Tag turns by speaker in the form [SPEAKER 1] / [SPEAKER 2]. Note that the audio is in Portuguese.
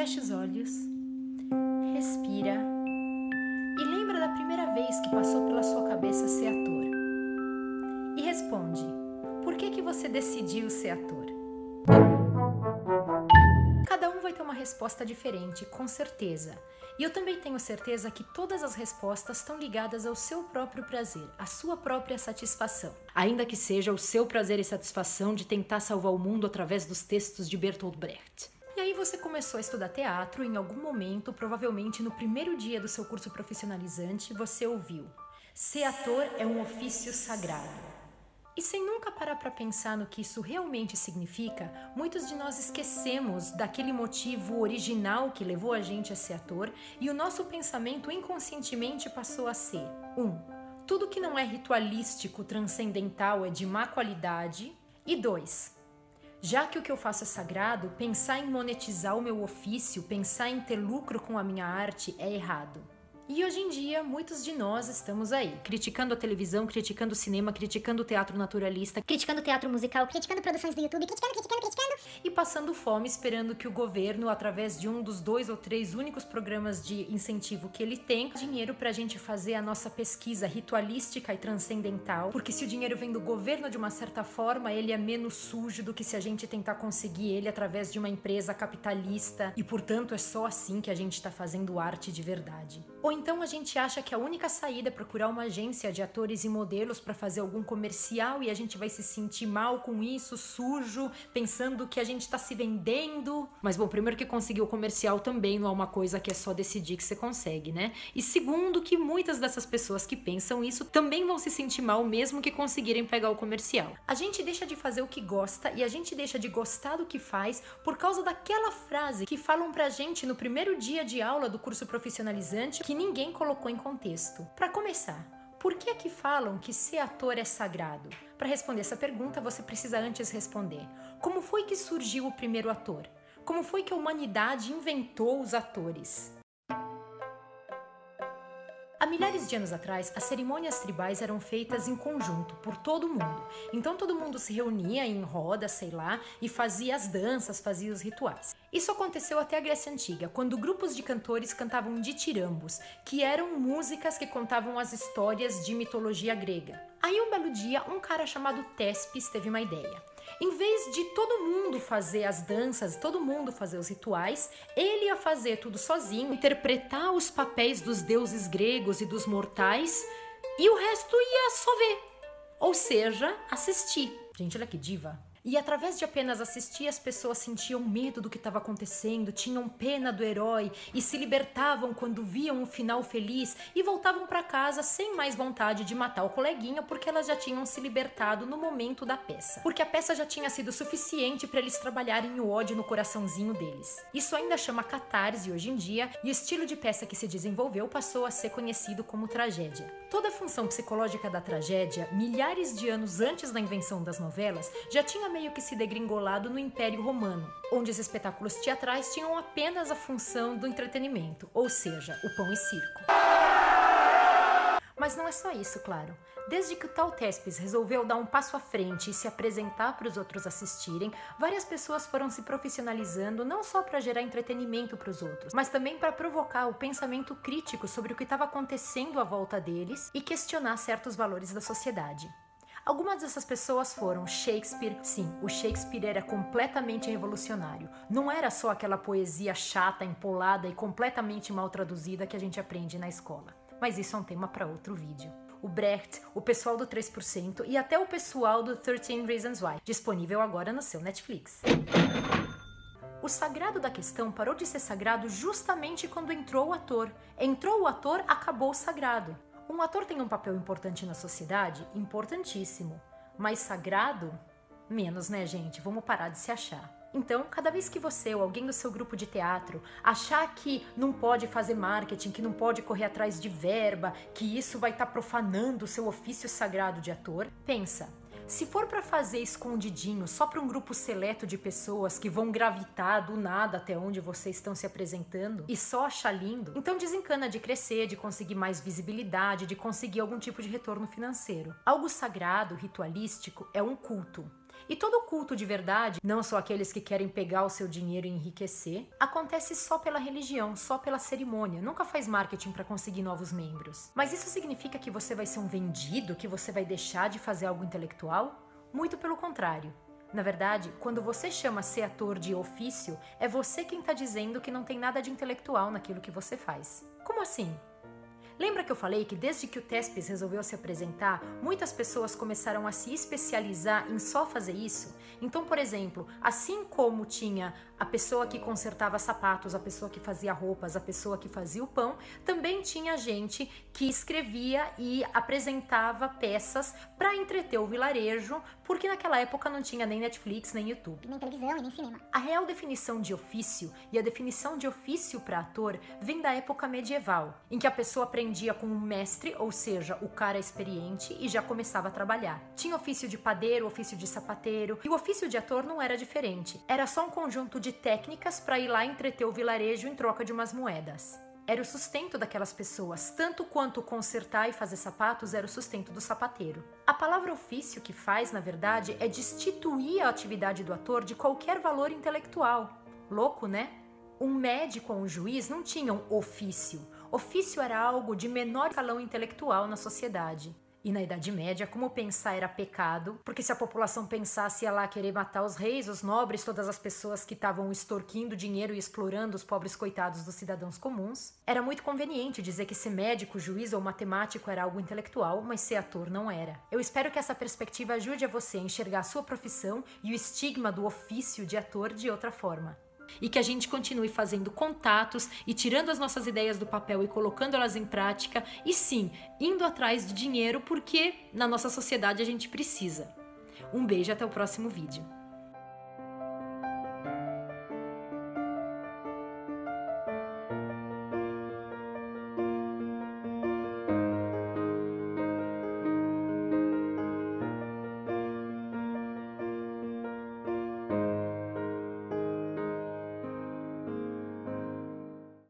[SPEAKER 1] Fecha os olhos, respira e lembra da primeira vez que passou pela sua cabeça ser ator. E responde, por que você decidiu ser ator? Cada um vai ter uma resposta diferente, com certeza. E eu também tenho certeza que todas as respostas estão ligadas ao seu próprio prazer, à sua própria satisfação. Ainda que seja o seu prazer e satisfação de tentar salvar o mundo através dos textos de Bertolt Brecht. E aí você começou a estudar teatro e em algum momento, provavelmente no primeiro dia do seu curso profissionalizante, você ouviu: ser ator é um ofício sagrado. E sem nunca parar para pensar no que isso realmente significa, muitos de nós esquecemos daquele motivo original que levou a gente a ser ator e o nosso pensamento inconscientemente passou a ser: 1. Tudo que não é ritualístico, transcendental é de má qualidade. E 2. Já que o que eu faço é sagrado, pensar em monetizar o meu ofício, pensar em ter lucro com a minha arte é errado. E hoje em dia, muitos de nós estamos aí, criticando a televisão, criticando o cinema, criticando o teatro naturalista,
[SPEAKER 2] criticando o teatro musical, criticando produções do YouTube, criticando.
[SPEAKER 1] E passando fome esperando que o governo, através de um dos 2 ou 3 únicos programas de incentivo que ele tem, dinheiro pra gente fazer a nossa pesquisa ritualística e transcendental, porque se o dinheiro vem do governo de uma certa forma, ele é menos sujo do que se a gente tentar conseguir ele através de uma empresa capitalista e, portanto, é só assim que a gente tá fazendo arte de verdade. Ou então a gente acha que a única saída é procurar uma agência de atores e modelos para fazer algum comercial e a gente vai se sentir mal com isso, sujo, pensando que a gente tá se vendendo. Mas bom, primeiro que conseguir o comercial também não é uma coisa que é só decidir que você consegue, né? E segundo que muitas dessas pessoas que pensam isso também vão se sentir mal mesmo que conseguirem pegar o comercial. A gente deixa de fazer o que gosta e a gente deixa de gostar do que faz por causa daquela frase que falam pra gente no primeiro dia de aula do curso profissionalizante que ninguém colocou em contexto. Para começar, por que é que falam que ser ator é sagrado? Para responder essa pergunta, você precisa antes responder: como foi que surgiu o primeiro ator? Como foi que a humanidade inventou os atores? Há milhares de anos atrás, as cerimônias tribais eram feitas em conjunto, por todo mundo. Então todo mundo se reunia em roda, sei lá, e fazia as danças, fazia os rituais. Isso aconteceu até a Grécia Antiga, quando grupos de cantores cantavam ditirambos, que eram músicas que contavam as histórias de mitologia grega. Aí um belo dia, um cara chamado Téspis teve uma ideia. Em vez de todo mundo fazer as danças, todo mundo fazer os rituais, ele ia fazer tudo sozinho, interpretar os papéis dos deuses gregos e dos mortais, e o resto ia só ver, ou seja, assistir. Gente, olha que diva! E através de apenas assistir, as pessoas sentiam medo do que estava acontecendo, tinham pena do herói e se libertavam quando viam um final feliz e voltavam para casa sem mais vontade de matar o coleguinha porque elas já tinham se libertado no momento da peça. Porque a peça já tinha sido suficiente para eles trabalharem o ódio no coraçãozinho deles. Isso ainda chama catarse hoje em dia e o estilo de peça que se desenvolveu passou a ser conhecido como tragédia. Toda a função psicológica da tragédia, milhares de anos antes da invenção das novelas, já tinha meio que se degringolado no Império Romano, onde os espetáculos teatrais tinham apenas a função do entretenimento, ou seja, o pão e circo. Mas não é só isso, claro. Desde que o tal Téspis resolveu dar um passo à frente e se apresentar para os outros assistirem, várias pessoas foram se profissionalizando não só para gerar entretenimento para os outros, mas também para provocar o pensamento crítico sobre o que estava acontecendo à volta deles e questionar certos valores da sociedade. Algumas dessas pessoas foram Shakespeare. Sim, o Shakespeare era completamente revolucionário. Não era só aquela poesia chata, empolada e completamente mal traduzida que a gente aprende na escola. Mas isso é um tema para outro vídeo. O Brecht, o pessoal do 3% e até o pessoal do 13 Reasons Why, disponível agora no seu Netflix. O sagrado da questão parou de ser sagrado justamente quando entrou o ator. Entrou o ator, acabou o sagrado. Um ator tem um papel importante na sociedade? Importantíssimo. Mas sagrado? Menos, né, gente? Vamos parar de se achar. Então, cada vez que você ou alguém do seu grupo de teatro achar que não pode fazer marketing, que não pode correr atrás de verba, que isso vai estar profanando o seu ofício sagrado de ator, pensa: se for para fazer escondidinho só para um grupo seleto de pessoas que vão gravitar do nada até onde vocês estão se apresentando e só achar lindo, então desencana de crescer, de conseguir mais visibilidade, de conseguir algum tipo de retorno financeiro. Algo sagrado, ritualístico, é um culto. E todo culto de verdade, não só aqueles que querem pegar o seu dinheiro e enriquecer, acontece só pela religião, só pela cerimônia, nunca faz marketing para conseguir novos membros. Mas isso significa que você vai ser um vendido, que você vai deixar de fazer algo intelectual? Muito pelo contrário. Na verdade, quando você chama ser ator de ofício, é você quem está dizendo que não tem nada de intelectual naquilo que você faz. Como assim? Lembra que eu falei que desde que o Thespis resolveu se apresentar, muitas pessoas começaram a se especializar em só fazer isso? Então, por exemplo, assim como tinha a pessoa que consertava sapatos, a pessoa que fazia roupas, a pessoa que fazia o pão, também tinha gente que escrevia e apresentava peças para entreter o vilarejo, porque naquela época não tinha nem Netflix, nem YouTube.
[SPEAKER 2] Nem televisão e nem cinema.
[SPEAKER 1] A real definição de ofício e a definição de ofício para ator vem da época medieval, em que a pessoa aprendia com um mestre, ou seja, o cara experiente, e já começava a trabalhar. Tinha ofício de padeiro, ofício de sapateiro, e o ofício de ator não era diferente. Era só um conjunto de técnicas para ir lá entreter o vilarejo em troca de umas moedas. Era o sustento daquelas pessoas, tanto quanto consertar e fazer sapatos era o sustento do sapateiro. A palavra ofício que faz, na verdade, é destituir a atividade do ator de qualquer valor intelectual. Louco, né? Um médico ou um juiz não tinham ofício. Ofício era algo de menor escalão intelectual na sociedade. E na Idade Média, como pensar era pecado, porque se a população pensasse ia lá querer matar os reis, os nobres, todas as pessoas que estavam extorquindo dinheiro e explorando os pobres coitados dos cidadãos comuns, era muito conveniente dizer que ser médico, juiz ou matemático era algo intelectual, mas ser ator não era. Eu espero que essa perspectiva ajude a você a enxergar a sua profissão e o estigma do ofício de ator de outra forma. E que a gente continue fazendo contatos e tirando as nossas ideias do papel e colocando elas em prática e sim, indo atrás de dinheiro porque na nossa sociedade a gente precisa. Um beijo, até o próximo vídeo.